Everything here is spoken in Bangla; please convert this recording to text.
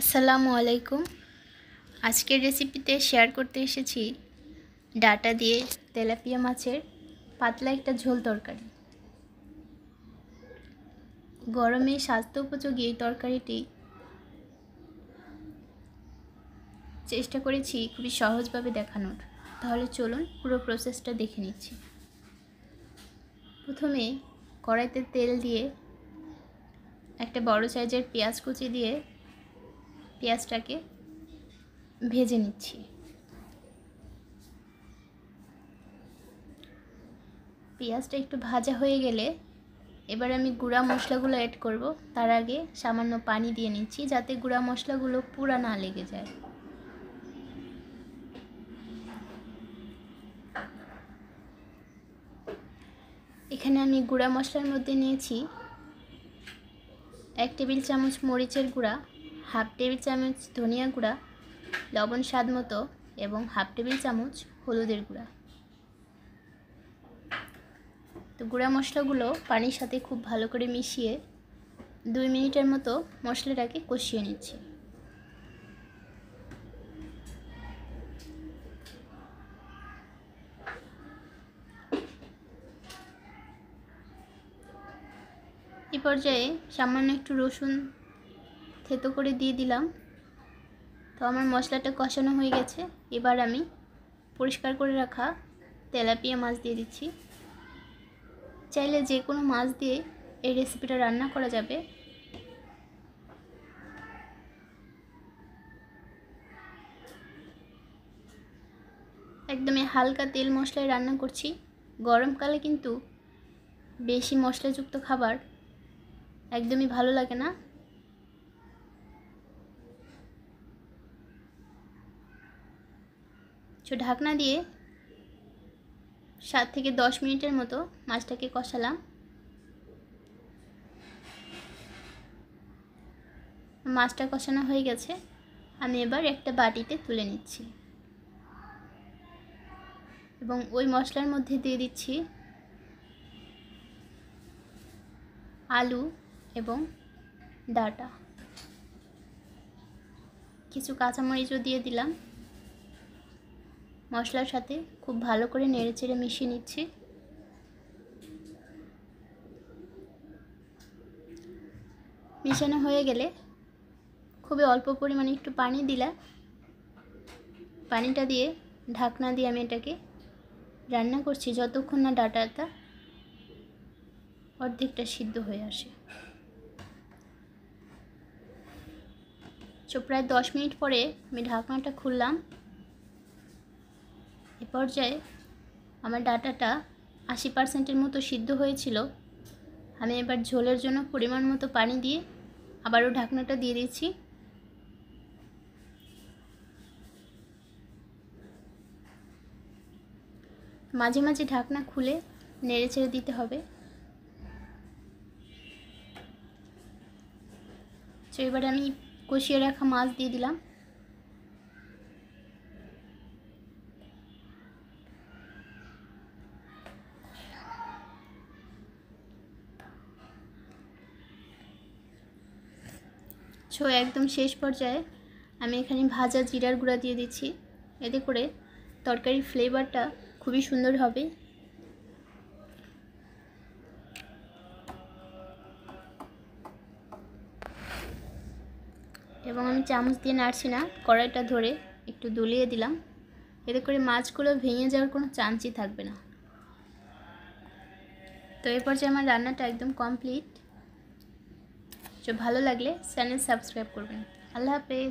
আসসালামু আলাইকুম। আজকের রেসিপিতে শেয়ার করতে এসেছি ডাটা দিয়ে তেলাপিয়া মাছের পাতলা একটা ঝোল তরকারি। গরমে স্বাস্থ্য উপযোগী এই তরকারিটি চেষ্টা করেছি খুবই সহজভাবে দেখানোর। তাহলে চলুন পুরো প্রসেসটা দেখে নিচ্ছি। প্রথমে কড়াইতে তেল দিয়ে একটা বড় সাইজের পেঁয়াজ কুচি দিয়ে পেঁয়াজটাকে ভেজে নিচ্ছি। পেঁয়াজটা একটু ভাজা হয়ে গেলে এবার আমি গুঁড়া মশলাগুলো অ্যাড করব। তার আগে সামান্য পানি দিয়ে নিচ্ছি যাতে গুঁড়া মশলাগুলো পুরা না লেগে যায়। এখানে আমি গুঁড়া মশলার মধ্যে নিয়েছি 1 টেবিল চামচ মরিচের গুঁড়া, 1/2 টেবিল চামচ ধনিয়া গুঁড়া, লবণ স্বাদ মতো এবং 1/2 টেবিল চামচ হলুদের গুঁড়া। তো গুঁড়া মশলাগুলো পানির সাথে খুব ভালো করে মিশিয়ে 2 মিনিটের মতো মশলাটাকে কষিয়ে নিচ্ছি। এই পর্যায়ে সামান্য একটু রসুন থেতো করে দিয়ে দিলাম। তো আমার মশলাটা কষানো হয়ে গেছে। এবার আমি পরিষ্কার করে রাখা তেলাপিয়া মাছ দিয়ে দিচ্ছি। চাইলে যে কোনো মাছ দিয়ে এই রেসিপিটা রান্না করা যাবে। একদমই হালকা তেল মশলায় রান্না করছি। গরমকালে কিন্তু বেশি মশলাযুক্ত খাবার একদমই ভালো লাগে না। ঢাকনা দিয়ে 7 থেকে 10 মিনিটের মতো মাছটাকে কষালাম। মাছটা কষানো হয়ে গেছে। আমি এবার একটা বাটিতে তুলে নিচ্ছি এবং ওই মশলার মধ্যে দিয়ে দিচ্ছি আলু এবং ডাটা, কিছু কাঁচামরিচও দিয়ে দিলাম। মশলার সাথে খুব ভালো করে নেড়েচেড়ে মিশিয়ে নিচ্ছি। মিশানো হয়ে গেলে খুবই অল্প পরিমাণে একটু পানি দিলাম। পানিটা দিয়ে ঢাকনা দিয়ে আমি এটাকে রান্না করছি যতক্ষণ না ডাটাটা অর্ধেকটা সিদ্ধ হয়ে আসে। প্রায় 10 মিনিট পরে আমি ঢাকনাটা খুললাম। এ পর্যায়ে আমার ডাটাটা 80% মতো সিদ্ধ হয়েছিল। আমি এবার ঝোলের জন্য পরিমাণ মতো পানি দিয়ে আবারও ঢাকনাটা দিয়ে দিচ্ছি। মাঝে মাঝে ঢাকনা খুলে নেড়ে ছেড়ে দিতে হবে। এবার আমি কষিয়ে রাখা মাছ দিয়ে দিলাম। একদম শেষ পর্যায়ে আমি এখানে ভাজা জিরার গুঁড়া দিয়ে দিচ্ছি। এতে করে তরকারির ফ্লেভারটা খুবই সুন্দর হবে। এবং আমি চামচ দিয়ে নাড়ছি না, কড়াইটা ধরে একটু দুলিয়ে দিলাম। এতে করে মাছগুলো ভেঙে যাওয়ার কোনো চান্সই থাকবে না। তো এই পর্যায়ে আমার রান্নাটা একদম কমপ্লিট। ভালো লাগলে চ্যানেল সাবস্ক্রাইব করবেন। আল্লাহ হাফেজ।